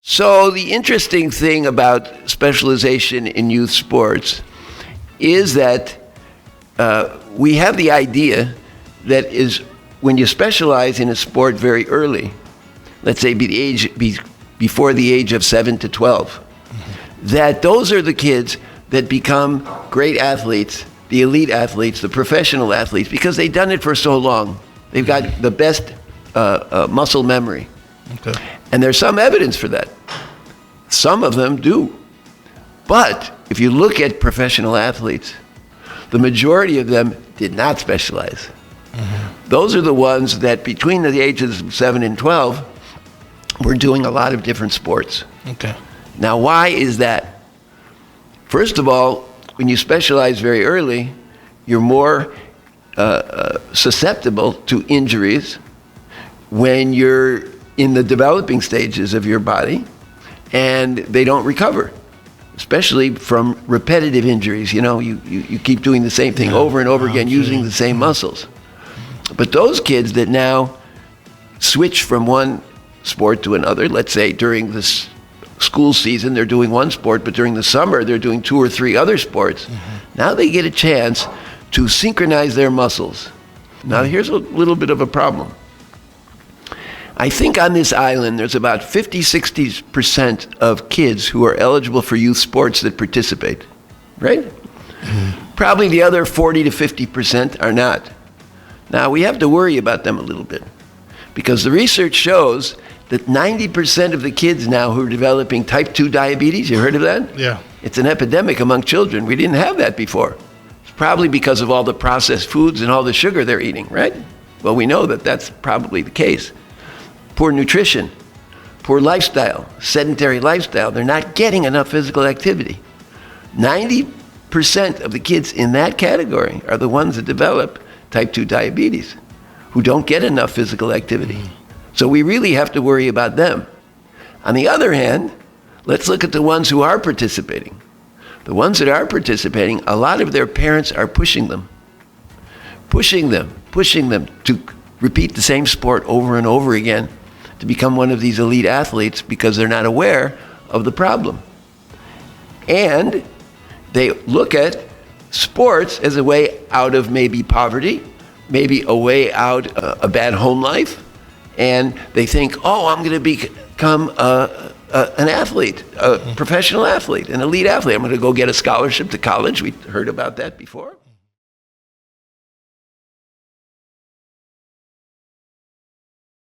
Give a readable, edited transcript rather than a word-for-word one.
So the interesting thing about specialization in youth sports is that we have the idea that is when you specialize in a sport very early, let's say before the age of 7 to 12, that those are the kids that become great athletes, the elite athletes, the professional athletes, because they've done it for so long. They've got the best muscle memory. Okay. And there's some evidence for that. Some of them do. But if you look at professional athletes, the majority of them did not specialize. Mm-hmm. Those are the ones that between the ages of 7 and 12 were doing a lot of different sports. Okay. Now, why is that? First of all, when you specialize very early, you're more susceptible to injuries when you're in the developing stages of your body, and they don't recover, especially from repetitive injuries. You know, you keep doing the same thing over and over again, using the same muscles. But those kids that now switch from one sport to another, let's say during this school season they're doing one sport, but during the summer they're doing 2 or 3 other sports, now they get a chance to synchronize their muscles. Now here's a little bit of a problem. I think on this island there's about 50-60% of kids who are eligible for youth sports that participate, right? Probably the other 40 to 50% are not. Now we have to worry about them a little bit, because the research shows that 90% of the kids now who are developing type 2 diabetes, you heard of that? Yeah. It's an epidemic among children. We didn't have that before. It's probably because of all the processed foods and all the sugar they're eating, right? Well, we know that that's probably the case. Poor nutrition, poor lifestyle, sedentary lifestyle. They're not getting enough physical activity. 90% of the kids in that category are the ones that develop type 2 diabetes, who don't get enough physical activity. So we really have to worry about them. On the other hand, let's look at the ones who are participating. The ones that are participating, a lot of their parents are pushing them to repeat the same sport over and over again, to become one of these elite athletes, because they're not aware of the problem. And they look at sports as a way out of maybe poverty, maybe a way out a bad home life, and they think, oh, I'm going to become an athlete, a professional athlete, an elite athlete. I'm going to go get a scholarship to college. We heard about that before.